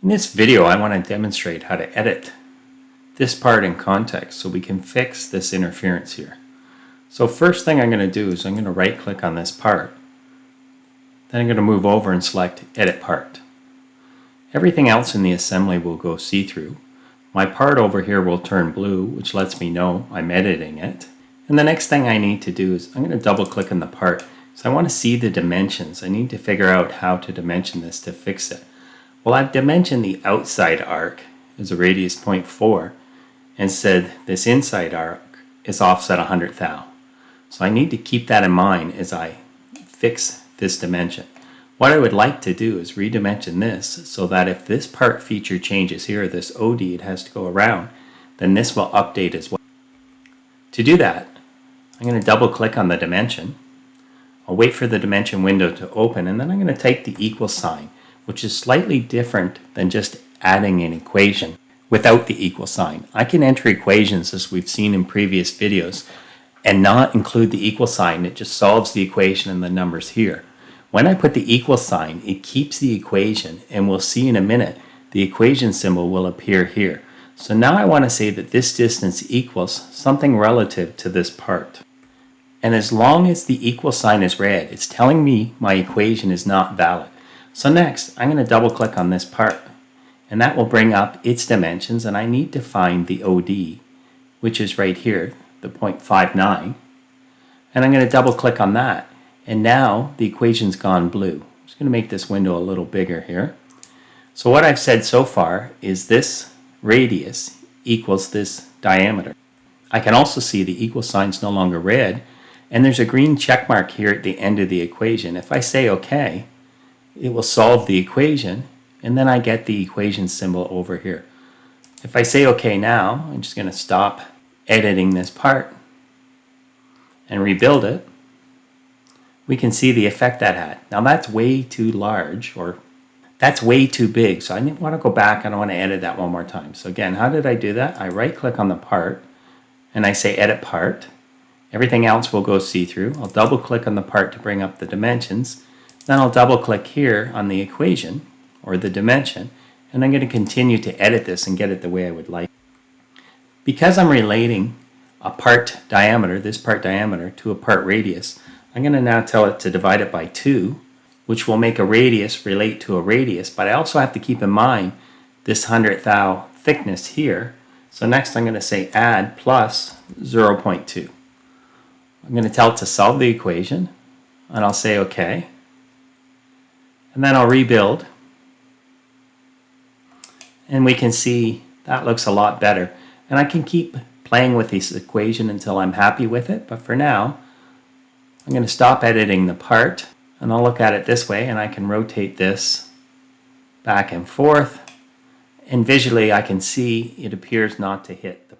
In this video, I want to demonstrate how to edit this part in context so we can fix this interference here. So first thing I'm going to do is I'm going to right click on this part. Then I'm going to move over and select Edit Part. Everything else in the assembly will go see-through. My part over here will turn blue, which lets me know I'm editing it. And the next thing I need to do is I'm going to double click on the part. So I want to see the dimensions. I need to figure out how to dimension this to fix it. Well, I've dimensioned the outside arc as a radius 0.4 and said this inside arc is offset 100 thou. So I need to keep that in mind as I fix this dimension. What I would like to do is redimension this so that if this part feature changes here, this OD, it has to go around, then this will update as well. To do that, I'm going to double click on the dimension. I'll wait for the dimension window to open, and then I'm going to type the equal sign, which is slightly different than just adding an equation without the equal sign. I can enter equations, as we've seen in previous videos, and not include the equal sign. It just solves the equation and the numbers here. When I put the equal sign, it keeps the equation, and we'll see in a minute the equation symbol will appear here. So now I want to say that this distance equals something relative to this part. And as long as the equal sign is red, it's telling me my equation is not valid. So next, I'm going to double click on this part, and that will bring up its dimensions, and I need to find the OD, which is right here, the 0.59, and I'm going to double click on that, and now the equation's gone blue. I'm just going to make this window a little bigger here. So what I've said so far is this radius equals this diameter. I can also see the equal sign's no longer red, and there's a green check mark here at the end of the equation. If I say OK, it will solve the equation, and then I get the equation symbol over here. If I say OK now, I'm just going to stop editing this part and rebuild it. We can see the effect that had. Now that's way too large, or that's way too big, so I want to go back and I want to edit that one more time. So again, how did I do that? I right click on the part and I say Edit Part. Everything else will go see-through. I'll double click on the part to bring up the dimensions. Then I'll double click here on the equation or the dimension, and I'm going to continue to edit this and get it the way I would like. Because I'm relating a part diameter, this part diameter, to a part radius, I'm going to now tell it to divide it by 2, which will make a radius relate to a radius, but I also have to keep in mind this 100 thou thickness here. So next I'm going to say add plus 0.2. I'm going to tell it to solve the equation, and I'll say OK. And then I'll rebuild. And we can see that looks a lot better. And I can keep playing with this equation until I'm happy with it. But for now, I'm going to stop editing the part. And I'll look at it this way. And I can rotate this back and forth. And visually, I can see it appears not to hit the